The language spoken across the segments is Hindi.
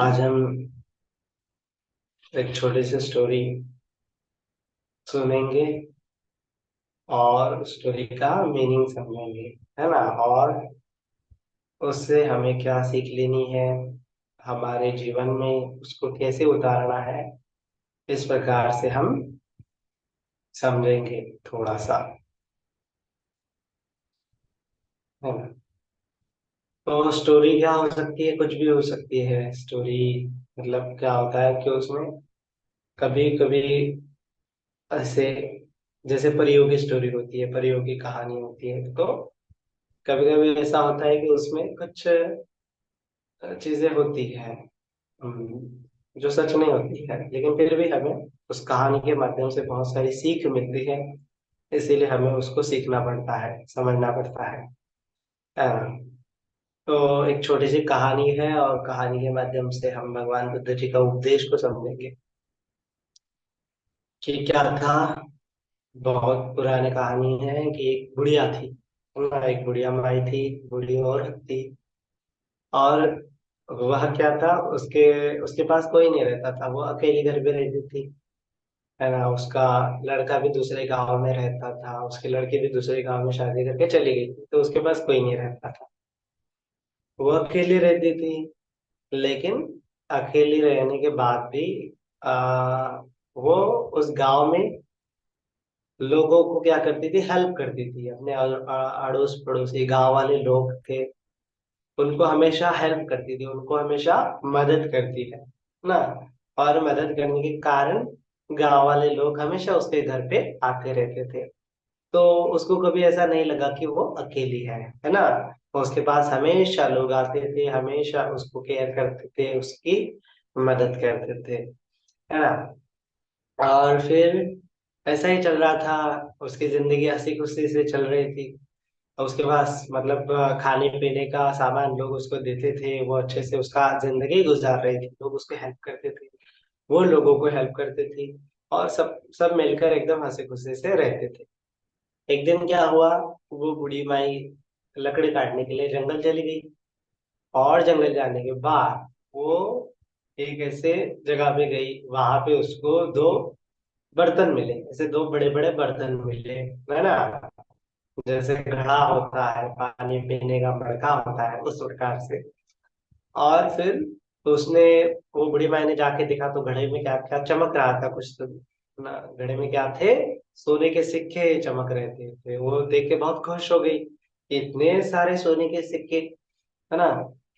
आज हम एक छोटी सी स्टोरी सुनेंगे और स्टोरी का मीनिंग समझेंगे, है ना। और उससे हमें क्या सीख लेनी है, हमारे जीवन में उसको कैसे उतारना है, इस प्रकार से हम समझेंगे थोड़ा सा, है ना। तो स्टोरी क्या हो सकती है, कुछ भी हो सकती है स्टोरी। मतलब क्या होता है कि उसमें कभी कभी ऐसे, जैसे परियों की स्टोरी होती है, परियों की कहानी होती है, तो कभी कभी ऐसा होता है कि उसमें कुछ चीजें होती हैं जो सच नहीं होती है, लेकिन फिर भी हमें उस कहानी के माध्यम से बहुत सारी सीख मिलती है। इसीलिए हमें उसको सीखना पड़ता है, समझना पड़ता है। अ, तो एक छोटी सी कहानी है और कहानी के माध्यम से हम भगवान बुद्ध जी का उपदेश को समझेंगे कि क्या था। बहुत पुरानी कहानी है कि एक बुढ़िया थी, एक बुढ़िया माई थी, बूढ़ी औरत थी। और वह क्या था, उसके उसके पास कोई नहीं रहता था, वो अकेली घर पे रहती थी, है ना। उसका लड़का भी दूसरे गांव में रहता था, उसकी लड़की भी दूसरे गांव में शादी करके चली गई थी, तो उसके पास कोई नहीं रहता था। वो अकेली रहती थी, लेकिन अकेली रहने के बाद भी आ, वो उस गांव में लोगों को क्या करती थी, हेल्प करती थी। अपने अड़ोस पड़ोसी गांव वाले लोग थे, उनको हमेशा हेल्प करती थी, उनको हमेशा मदद करती है ना। और मदद करने के कारण गांव वाले लोग हमेशा उसके घर पे आते रहते थे। तो उसको कभी ऐसा नहीं लगा कि वो अकेली है ना। उसके पास हमेशा लोग आते थे, हमेशा उसको केयर करते थे, उसकी मदद करते थे, है ना। और फिर ऐसा ही चल रहा था, उसकी जिंदगी हंसी खुशी से चल रही थी। और उसके पास मतलब खाने पीने का सामान लोग उसको देते थे, वो अच्छे से उसका जिंदगी गुजार रही थी, लोग उसको हेल्प करते थे, वो लोगों को हेल्प करते थे। और सब सब मिलकर एकदम हंसी खुशी से रहते थे। एक दिन क्या हुआ, वो बूढ़ी माई लकड़ी काटने के लिए जंगल चली गई। और जंगल जाने के बाद वो एक ऐसे जगह पे गई, वहां पे उसको दो बर्तन मिले, ऐसे दो बड़े बड़े बर्तन मिले, है ना। जैसे घड़ा होता है, पानी पीने का मटका होता है, उस प्रकार से। और फिर उसने, वो बूढ़ी माई ने जाके देखा तो घड़े में क्या क्या चमक रहा था, कुछ तो ना, घड़े में क्या थे, सोने के सिक्के चमक रहे थे। वो देख के बहुत खुश हो गई, इतने सारे सोने के सिक्के, है ना।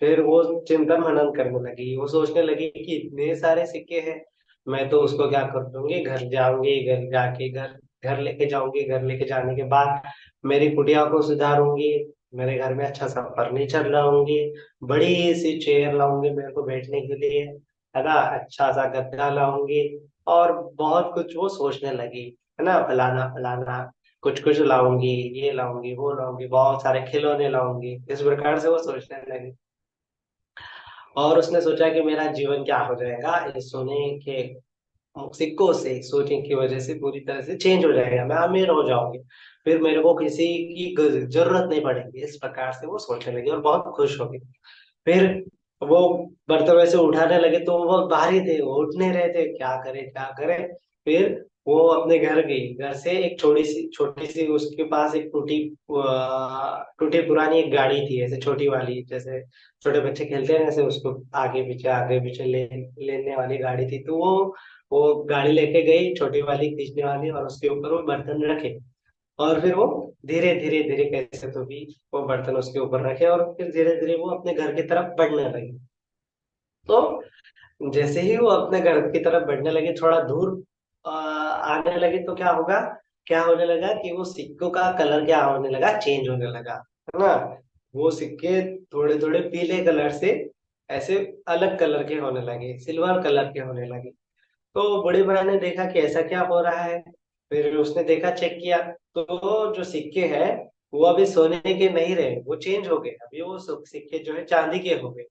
फिर वो चिंतन मनन करने लगी, वो सोचने लगी कि इतने सारे सिक्के हैं, मैं तो उसको क्या कर दूंगी, घर जाऊंगी, घर जाके घर घर लेके जाऊंगी, घर लेके जाने के बाद मेरी कुटिया को सुधारूंगी, मेरे घर में अच्छा सा फर्नीचर लाऊंगी, बड़ी सी चेयर लाऊंगी मेरे को बैठने के लिए, है ना, अच्छा सा गद्दा लाऊंगी। और बहुत कुछ वो सोचने लगी, है ना, फलाना फलाना कुछ कुछ लाऊंगी, ये लाऊंगी, वो लाऊंगी, बहुत सारे खिलौने लाऊंगी, इस प्रकार से वो सोचने लगी। और उसने सोचा कि मेरा जीवन क्या हो जाएगा, इस सोने के सिक्कों से, सोने की वजह से पूरी तरह से चेंज हो जाएगा, मैं अमीर हो जाऊंगी, फिर मेरे को किसी की जरूरत नहीं पड़ेगी, इस प्रकार से वो सोचने लगी और बहुत खुश हो गई। फिर वो बर्तन वैसे उठाने लगे तो वो भारी थे, वो उठ नहीं रहे थे, क्या करे क्या करे। फिर वो अपने घर गई, घर से एक छोटी सी उसके पास एक टूटी पुरानी एक गाड़ी थी, ऐसे छोटी वाली, जैसे छोटे बच्चे खेलते हैं ऐसे, उसको आगे पीछे लेने वाली गाड़ी थी। तो वो गाड़ी लेके गई, छोटी वाली खींचने वाली, और उसके ऊपर वो बर्तन रखे। और फिर वो धीरे धीरे धीरे कैसे तो भी वो बर्तन उसके ऊपर रखे, और फिर धीरे धीरे वो अपने घर की तरफ बढ़ने लगी। तो जैसे ही वो अपने घर की तरफ बढ़ने लगी, थोड़ा दूर आने लगी, तो क्या होगा, क्या होने लगा कि वो सिक्कों का कलर क्या होने लगा, चेंज होने लगा, है ना। वो सिक्के थोड़े थोड़े पीले कलर से ऐसे अलग कलर के होने लगे, सिल्वर कलर के होने लगे। तो बड़े भाई ने देखा कि ऐसा क्या हो रहा है। फिर उसने देखा, चेक किया, तो जो सिक्के हैं वो अभी सोने के नहीं रहे, वो चेंज हो गए, अभी वो सिक्के जो है चांदी के हो गए,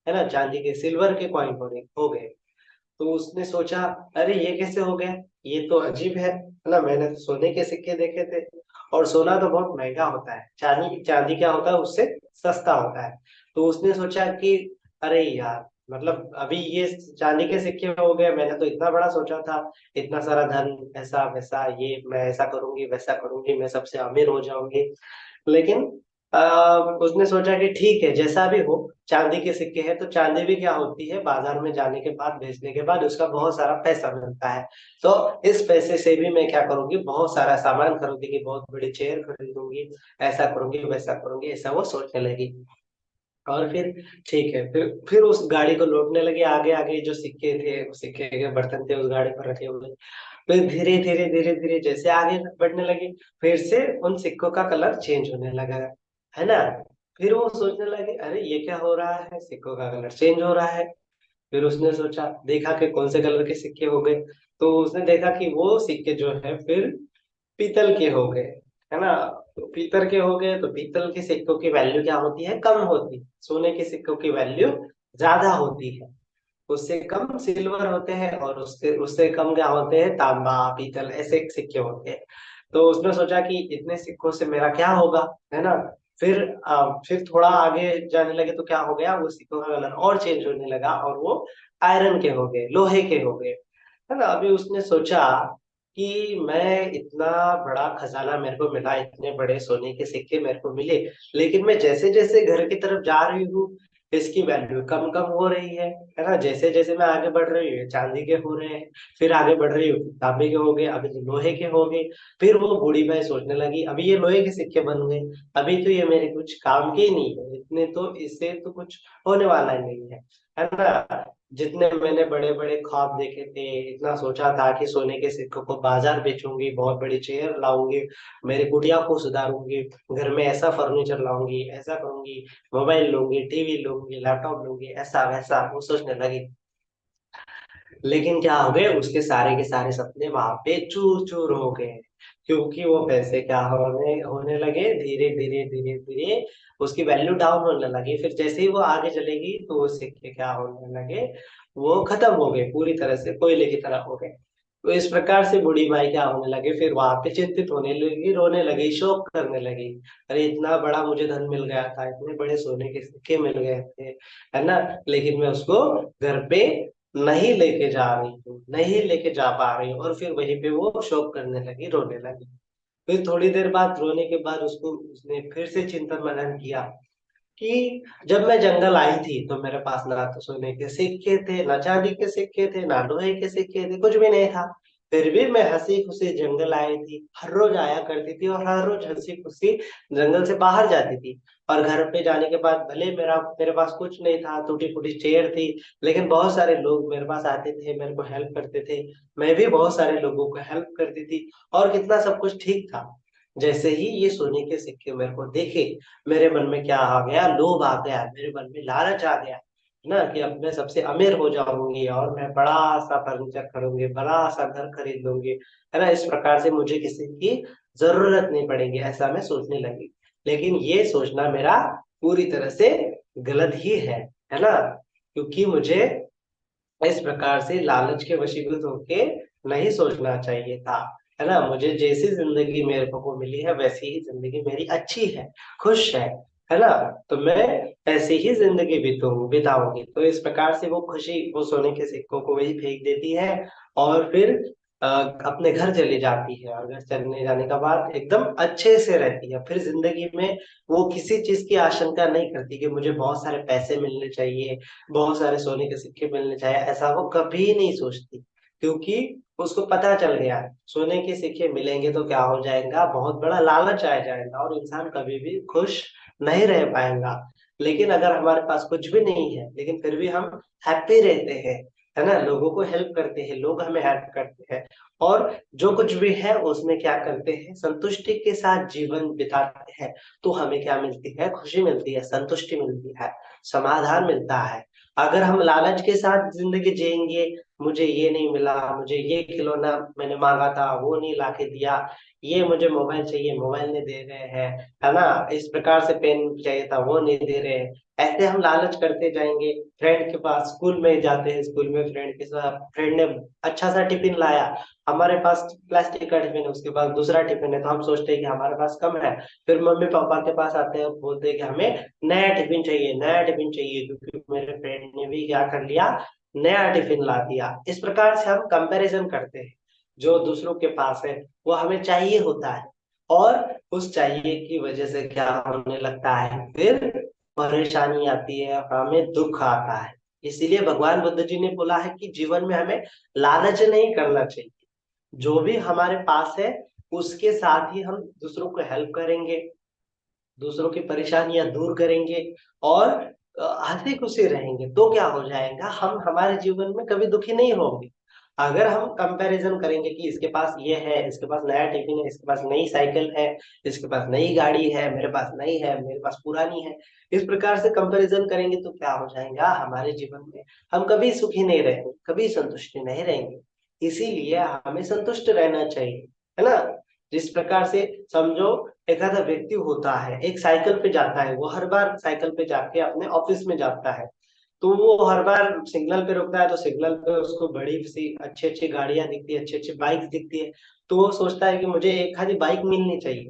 है ना, चांदी के, सिल्वर के कॉइन हो गए। तो उसने सोचा, अरे ये कैसे हो गया, ये तो अजीब है ना, मैंने तो सोने के सिक्के देखे थे, और सोना तो बहुत महंगा होता है, चांदी चांदी क्या होता है, उससे सस्ता होता है। तो उसने सोचा कि अरे यार, मतलब अभी ये चांदी के सिक्के हो गए, मैंने तो इतना बड़ा सोचा था, इतना सारा धन, ऐसा वैसा, ये मैं ऐसा करूंगी वैसा करूंगी, मैं सबसे अमीर हो जाऊंगी। लेकिन उसने सोचा कि ठीक है जैसा भी हो, चांदी के सिक्के हैं तो चांदी भी क्या होती है, बाजार में जाने के बाद, बेचने के बाद उसका बहुत सारा पैसा मिलता है। तो इस पैसे से भी मैं क्या करूंगी, बहुत सारा सामान खरीदूंगी, बहुत बड़ी चेयर खरीदूंगी, ऐसा करूंगी वैसा करूंगी, ऐसा वो सोचने लगी। और फिर ठीक है, फिर उस गाड़ी को लौटने लगे, आगे आगे जो सिक्के थे, सिक्के के बर्तन थे उस गाड़ी पर रखे हुए। फिर धीरे धीरे धीरे धीरे जैसे आगे बढ़ने लगे, फिर से उन सिक्कों का कलर चेंज होने लगा, है ना। फिर वो सोचने लगे अरे ये क्या हो रहा है, सिक्कों का कलर चेंज हो रहा है। फिर उसने सोचा, देखा कि कौन से कलर के सिक्के हो गए। तो उसने देखा कि वो सिक्के जो है फिर पीतल के हो गए, है ना। तो पीतल के हो गए तो पीतल के सिक्कों की वैल्यू क्या होती है, कम होती है। सोने के सिक्कों की वैल्यू ज्यादा होती है। उससे कम सिल्वर होते हैं, और उससे उससे कम क्या होते हैं, तांबा पीतल ऐसे सिक्के होते हैं। तो उसने सोचा कि इतने सिक्कों से मेरा क्या होगा, है ना। फिर थोड़ा आगे जाने लगे तो क्या हो गया, वो सिक्कों का कलर और चेंज होने लगा, और वो आयरन के हो गए, लोहे के हो गए, है ना। अभी उसने सोचा कि मैं इतना बड़ा खजाना मेरे को मिला, इतने बड़े सोने के सिक्के मेरे को मिले, लेकिन मैं जैसे जैसे घर की तरफ जा रही हूँ, इसकी वैल्यू कम कम हो रही है ना। जैसे जैसे मैं आगे बढ़ रही हूँ चांदी के हो रहे हैं, फिर आगे बढ़ रही हूँ तांबे के हो गए, अभी तो लोहे के हो गए। फिर वो बूढ़ी भाई सोचने लगी अभी ये लोहे के सिक्के बन गए, अभी तो ये मेरे कुछ काम के ही नहीं है, इतने तो इससे तो कुछ होने वाला ही नहीं है ना। जितने मैंने बड़े बड़े ख्वाब देखे थे, इतना सोचा था कि सोने के सिक्कों को बाजार बेचूंगी, बहुत बड़ी चेयर लाऊंगी, मेरी कुटिया को सुधारूंगी, घर में ऐसा फर्नीचर लाऊंगी, ऐसा करूंगी, मोबाइल लूंगी, टीवी लूंगी, लैपटॉप लूंगी, ऐसा वैसा वो सोचने लगी। लेकिन क्या हो गए, उसके सारे के सारे सपने वहां पे चूर चूर हो गए, क्योंकि वो पैसे क्या होने होने लगे, धीरे धीरे धीरे धीरे उसकी वैल्यू डाउन होने लगी। फिर जैसे ही वो आगे चलेगी तो वो सिक्के क्या होने लगे, वो खत्म हो गए, पूरी तरह से कोयले की तरह हो गए। तो इस प्रकार से बूढ़ी माई क्या होने लगे, फिर वहां पे चिंतित होने लगी, रोने लगी, शोक करने लगी। अरे इतना बड़ा मुझे धन मिल गया था, इतने बड़े सोने के सिक्के मिल गए थे, है ना, लेकिन मैं उसको घर पे नहीं लेके जा रही हूँ, नहीं लेके जा पा रही हूँ। और फिर वहीं पे वो शोक करने लगी, रोने लगी। फिर थोड़ी देर बाद, रोने के बाद, उसको उसने फिर से चिंतन मनन किया कि जब मैं जंगल आई थी तो मेरे पास ना तो सोने के सिक्के थे, ना चांदी के सिक्के थे, ना लोहे के सिक्के थे, कुछ भी नहीं था। फिर भी मैं हंसी खुशी जंगल आई थी, हर रोज आया करती थी, और हर रोज हंसी खुशी जंगल से बाहर जाती थी। और घर पे जाने के बाद भले मेरे पास कुछ नहीं था, टूटी फूटी चेयर थी, लेकिन बहुत सारे लोग मेरे पास आते थे, मेरे को हेल्प करते थे, मैं भी बहुत सारे लोगों को हेल्प करती थी, और कितना सब कुछ ठीक था। जैसे ही ये सोने के सिक्के मेरे को देखे, मेरे मन में क्या आ गया, लोभ आ गया, मेरे मन में लालच आ गया ना, कि अब मैं सबसे अमीर हो जाऊंगी, और मैं बड़ा सा फर्नीचर खरीदूंगी, बड़ा सा घर खरीद लूंगी, है ना। इस प्रकार से मुझे किसी की जरूरत नहीं पड़ेगी, ऐसा मैं सोचने लगी। लेकिन ये सोचना मेरा पूरी तरह से गलत ही है ना। क्योंकि मुझे इस प्रकार से लालच के वशीभूत होके नहीं सोचना चाहिए था, है ना। मुझे जैसी जिंदगी मेरे को मिली है वैसी ही जिंदगी मेरी अच्छी है, खुश है ना। तो मैं ऐसी ही जिंदगी बिताऊंगी। तो इस प्रकार से वो खुशी, वो सोने के सिक्कों को वही फेंक देती है, और फिर अपने घर चली जाती है, और घर चलने जाने के बाद एकदम अच्छे से रहती है। फिर जिंदगी में वो किसी चीज की आशंका नहीं करती कि मुझे बहुत सारे पैसे मिलने चाहिए, बहुत सारे सोने के सिक्के मिलने चाहिए, ऐसा वो कभी नहीं सोचती। क्योंकि उसको पता चल गया, सोने के सिक्के मिलेंगे तो क्या हो जाएगा, बहुत बड़ा लालच आ जाएगा, और इंसान कभी भी खुश नहीं रह पाएगा। लेकिन अगर हमारे पास कुछ भी नहीं है, लेकिन फिर भी हम हैप्पी रहते हैं, है ना, लोगों को हेल्प करते हैं, लोग हमें हेल्प करते हैं, और जो कुछ भी है उसमें क्या करते हैं, संतुष्टि के साथ जीवन बिताते हैं, तो हमें क्या मिलती है, खुशी मिलती है, संतुष्टि मिलती है, समाधान मिलता है। अगर हम लालच के साथ जिंदगी जिएंगे, मुझे ये नहीं मिला, मुझे ये खिलौना मैंने मांगा था वो नहीं लाके दिया, ये मुझे मोबाइल चाहिए मोबाइल नहीं दे रहे हैं, है ना, इस प्रकार से पेन चाहिए था वो नहीं दे रहे हैं। ऐसे हम लालच करते जाएंगे। फ्रेंड के पास स्कूल में जाते हैं, स्कूल में फ्रेंड के साथ, फ्रेंड ने अच्छा सा टिफिन लाया, हमारे पास प्लास्टिक का टिफिन है, उसके पास दूसरा टिफिन है, तो हम सोचते हैं कि हमारे पास कम है। फिर मम्मी पापा के पास आते हैं और बोलते हैं कि हमें नया टिफिन चाहिए, नया टिफिन चाहिए, क्योंकि मेरे फ्रेंड ने भी क्या कर लिया, नया टिफिन ला दिया। इस प्रकार से हम कंपैरिजन करते हैं। जो दूसरों के पास है वो हमें चाहिए होता है, और उस चाहिए की वजह से क्या होने लगता है, फिर परेशानी आती है, हमें दुख आता है। इसीलिए भगवान बुद्ध जी ने बोला है कि जीवन में हमें लालच नहीं करना चाहिए। जो भी हमारे पास है उसके साथ ही हम दूसरों को हेल्प करेंगे, दूसरों की परेशानियां दूर करेंगे, और हंसी खुशी रहेंगे, तो क्या हो जाएगा, हम हमारे जीवन में कभी दुखी नहीं होंगे। अगर हम कंपैरिजन करेंगे कि इसके पास ये है, इसके पास नया टिफिन है, इसके पास नई साइकिल है, इसके पास नई गाड़ी है, मेरे पास नई है, मेरे पास पुरानी है, इस प्रकार से कंपैरिजन करेंगे तो क्या हो जाएगा हमारे जीवन में, हम कभी सुखी नहीं रहेंगे, कभी संतुष्टि नहीं रहेंगे। इसीलिए हमें संतुष्ट रहना चाहिए, है ना। जिस प्रकार से समझो, एक आधा व्यक्ति होता है, एक साइकिल पे जाता है, वो हर बार साइकिल पे जाके अपने ऑफिस में जाता है, तो वो हर बार सिग्नल पे रुकता है, तो सिग्नल पे उसको बड़ी सी अच्छी अच्छी गाड़ियां दिखती है, अच्छी अच्छी बाइक दिखती है, तो वो सोचता है कि मुझे एक आधी बाइक मिलनी चाहिए,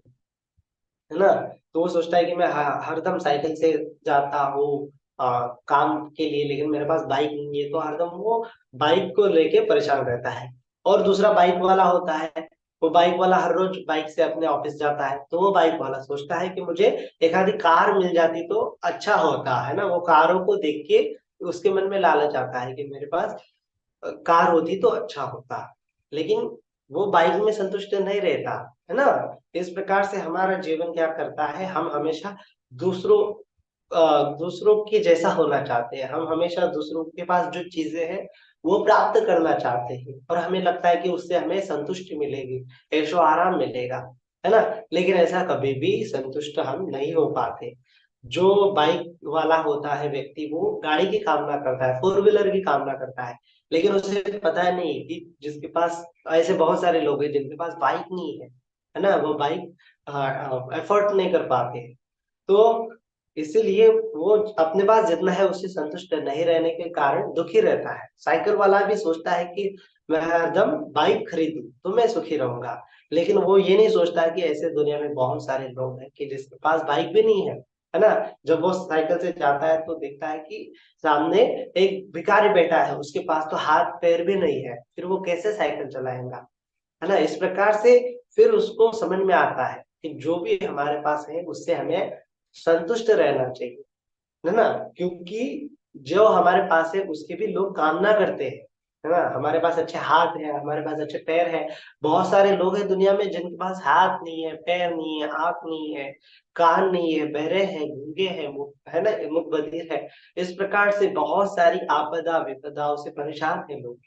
है ना। तो वो सोचता है कि मैं हरदम साइकिल से जाता हूँ काम के लिए, लेकिन मेरे पास बाइक नहीं है, तो हरदम वो बाइक को लेके परेशान रहता है। और दूसरा बाइक वाला होता है, वो बाइक वाला हर रोज बाइक से अपने ऑफिस जाता है, तो वो बाइक वाला सोचता है कि मुझे एक आधी कार मिल जाती तो अच्छा होता, है ना। वो कारों को देख के उसके मन में लालच आता है कि मेरे पास कार होती तो अच्छा होता, लेकिन वो बाइक में संतुष्ट नहीं रहता, है ना। इस प्रकार से हमारा जीवन क्या करता है, हम हमेशा दूसरों दूसरों के जैसा होना चाहते हैं, हम हमेशा दूसरों के पास जो चीजें हैं वो प्राप्त करना चाहते हैं, और हमें लगता है कि उससे हमें संतुष्टि मिलेगी, ऐशो आराम मिलेगा, है ना। लेकिन ऐसा कभी भी संतुष्ट हम नहीं हो पाते। जो बाइक वाला होता है व्यक्ति, वो गाड़ी की कामना करता है, फोर व्हीलर की कामना करता है, लेकिन उसे पता नहीं कि जिसके पास, ऐसे बहुत सारे लोग हैं जिनके पास बाइक नहीं है ना, वो बाइक एफोर्ड नहीं कर पाते हैं। तो इसीलिए वो अपने पास जितना है उससे संतुष्ट नहीं रहने के कारण दुखी रहता है। साइकिल वाला भी सोचता है कि मैं हरदम बाइक खरीदूं तो मैं सुखी रहूंगा, लेकिन वो ये नहीं सोचता है कि ऐसे दुनिया में बहुत सारे लोग हैं कि जिसके पास बाइक भी नहीं है ना। जब वो साइकिल से जाता है तो देखता है कि सामने एक भिखारी बैठा है, उसके पास तो हाथ पैर भी नहीं है, फिर वो कैसे साइकिल चलाएगा, है ना। इस प्रकार से फिर उसको समझ में आता है कि जो भी हमारे पास है उससे हमें संतुष्ट रहना चाहिए, है ना। क्योंकि जो हमारे पास है उसकी भी लोग कामना करते हैं, है ना। हमारे पास अच्छे हाथ है, हमारे पास अच्छे पैर है, बहुत सारे लोग हैं दुनिया में जिनके पास हाथ नहीं है, पैर नहीं है, आंख नहीं है, कान नहीं है, बहरे हैं, गूंगे हैं, है ना, मुख बधिर है। इस प्रकार से बहुत सारी आपदा विपदाओं से परेशान है लोग।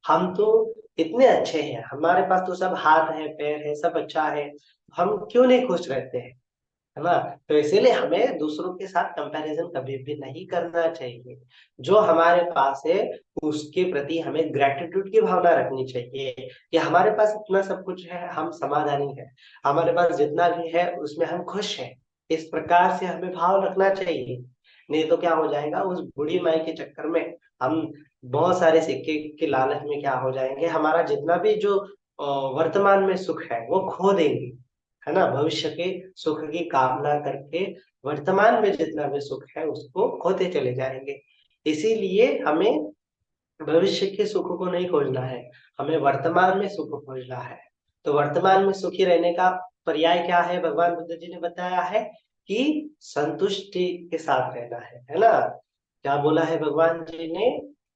हम तो इतने अच्छे हैं, हमारे पास तो सब हाथ है, पैर है, सब अच्छा है, हम क्यों नहीं खुश रहते हैं, है ना। तो इसीलिए हमें दूसरों के साथ कंपैरिजन कभी भी नहीं करना चाहिए। जो हमारे पास है उसके प्रति हमें ग्रेटिट्यूड की भावना रखनी चाहिए कि हमारे पास इतना सब कुछ है, हम समाधानी है, हमारे पास जितना भी है उसमें हम खुश हैं। इस प्रकार से हमें भाव रखना चाहिए। नहीं तो क्या हो जाएगा, उस बूढ़ी माई के चक्कर में हम बहुत सारे सिक्के के लालच में क्या हो जाएंगे, हमारा जितना भी जो वर्तमान में सुख है वो खो देंगे, है ना। भविष्य के सुख की कामना करके वर्तमान में जितना भी सुख है उसको खोते चले जाएंगे। इसीलिए हमें भविष्य के सुख को नहीं खोजना है, हमें वर्तमान में सुख खोजना है। तो वर्तमान में सुखी रहने का पर्याय क्या है, भगवान बुद्ध जी ने बताया है कि संतुष्टि के साथ रहना है ना। क्या बोला है भगवान जी ने,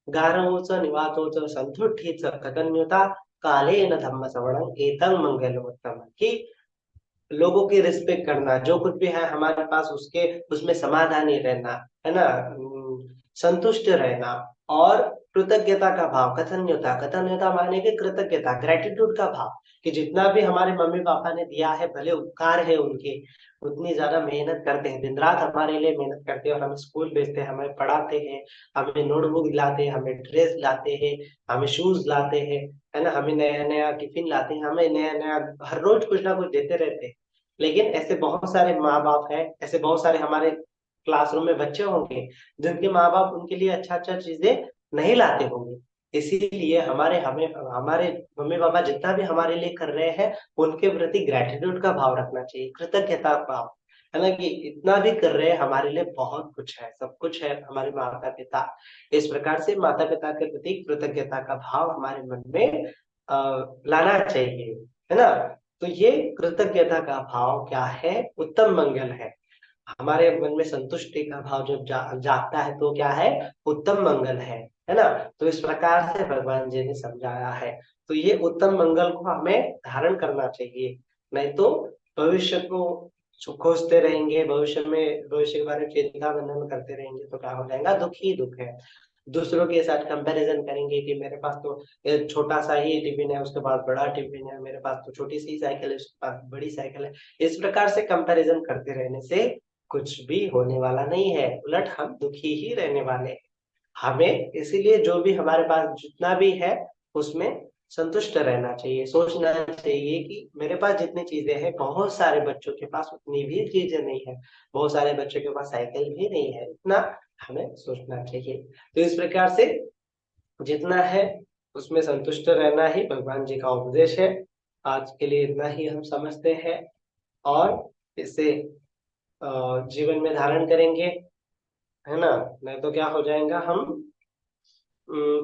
गारवोच निवातोच संतुष्टि कतन्युता काले न धम्म श्रवणं एतं मंगलोत्तम, कि लोगों की रिस्पेक्ट करना, जो कुछ भी है हमारे पास उसके उसमें समाधानी रहना, है ना, संतुष्ट रहना, और कृतज्ञता का भाव, कथन्यता, कथन्यता माने कि कृतज्ञता, ग्रेटिट्यूड का भाव, कि जितना भी हमारे मम्मी पापा ने दिया है, भले उपकार है उनके, उतनी ज्यादा मेहनत करते हैं, दिन रात हमारे लिए मेहनत करते हैं और हमें स्कूल भेजते हैं, हमें पढ़ाते हैं, हमें नोटबुक लाते हैं, हमें ड्रेस लाते हैं, हमें शूज लाते हैं, है ना, हमें नया नया टिफिन लाते हैं, हमें नया नया हर रोज कुछ ना कुछ देते रहते हैं। लेकिन ऐसे बहुत सारे माँ बाप हैं, ऐसे बहुत सारे हमारे क्लासरूम में बच्चे होंगे जिनके माँ बाप उनके लिए अच्छा अच्छा चीजें नहीं लाते होंगे। इसीलिए हमारे हमें हमारे मम्मी पापा जितना भी हमारे लिए कर रहे हैं, उनके प्रति ग्रेटिट्यूड का भाव रखना चाहिए, कृतज्ञता भाव, है ना, कि इतना भी कर रहे हैं हमारे लिए, बहुत कुछ है, सब कुछ है हमारे माता पिता। इस प्रकार से माता पिता के प्रति कृतज्ञता का भाव हमारे मन में लाना चाहिए, है ना। तो ये कृतज्ञता का भाव क्या है, उत्तम मंगल है। हमारे मन में संतुष्टि का भाव जब जागता है तो क्या है, उत्तम मंगल है ना। तो इस प्रकार से भगवान जी ने समझाया है। तो ये उत्तम मंगल को हमें धारण करना चाहिए, नहीं तो भविष्य को खोजते रहेंगे, भविष्य के बारे में चिंता मनन करते रहेंगे तो क्या हो जाएगा, दुख ही दुख है। दूसरों के साथ कंपैरिजन करेंगे कि मेरे पास तो ये छोटा सा ही टिफिन है, उसके पास बड़ा टिफिन है, मेरे पास तो छोटी सी साइकिल है, उसके पास बड़ी साइकिल है। इस प्रकार से कंपैरिजन करते रहने से कुछ भी होने वाला नहीं है, उलट हम दुखी ही रहने वाले हैं। हमें इसीलिए जो भी हमारे पास जितना भी है उसमें संतुष्ट रहना चाहिए, सोचना चाहिए कि मेरे पास जितनी चीजें हैं, बहुत सारे बच्चों के पास उतनी भी चीजें नहीं है, बहुत सारे बच्चों के पास साइकिल भी नहीं है, इतना हमें सोचना चाहिए। तो इस प्रकार से जितना है उसमें संतुष्ट रहना ही भगवान जी का उपदेश है। आज के लिए इतना ही हम समझते हैं और इसे जीवन में धारण करेंगे, है ना। नहीं तो क्या हो जाएगा, हम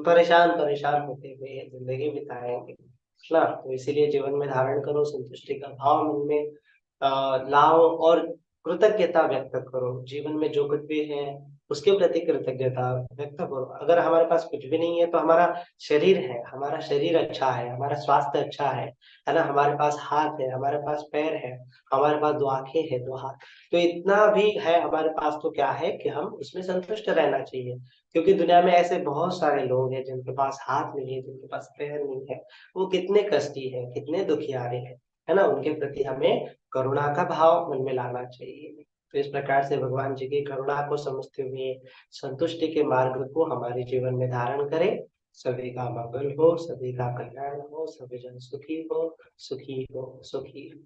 परेशान परेशान होते हुए जिंदगी बिताएंगे, है ना। तो इसीलिए जीवन में धारण करो, संतुष्टि का भाव मन में लाओ और कृतज्ञता व्यक्त करो। जीवन में जो कुछ भी है उसके प्रति कृतज्ञता व्यक्त करो। अगर हमारे पास कुछ भी नहीं है तो हमारा शरीर है, हमारा शरीर अच्छा है, हमारा स्वास्थ्य अच्छा है ना, हमारे पास हाथ है, हमारे पास पैर है, हमारे पास दो आंखें है, दो हाथ, तो इतना भी है हमारे पास, तो क्या है कि हम उसमें संतुष्ट रहना चाहिए। क्योंकि दुनिया में ऐसे बहुत सारे लोग हैं जिनके पास हाथ नहीं है, जिनके पास पैर नहीं है, वो कितने कष्टी है, कितने दुखियारे हैं, है ना। उनके प्रति हमें करुणा का भाव मन में लाना चाहिए। तो इस प्रकार से भगवान जी की करुणा को समझते हुए संतुष्टि के मार्ग को हमारे जीवन में धारण करें। सभी का मंगल हो, सभी का कल्याण हो, सभी जन सुखी हो, सुखी हो, सुखी हो।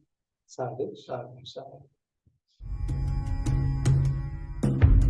साधु साधु साधु।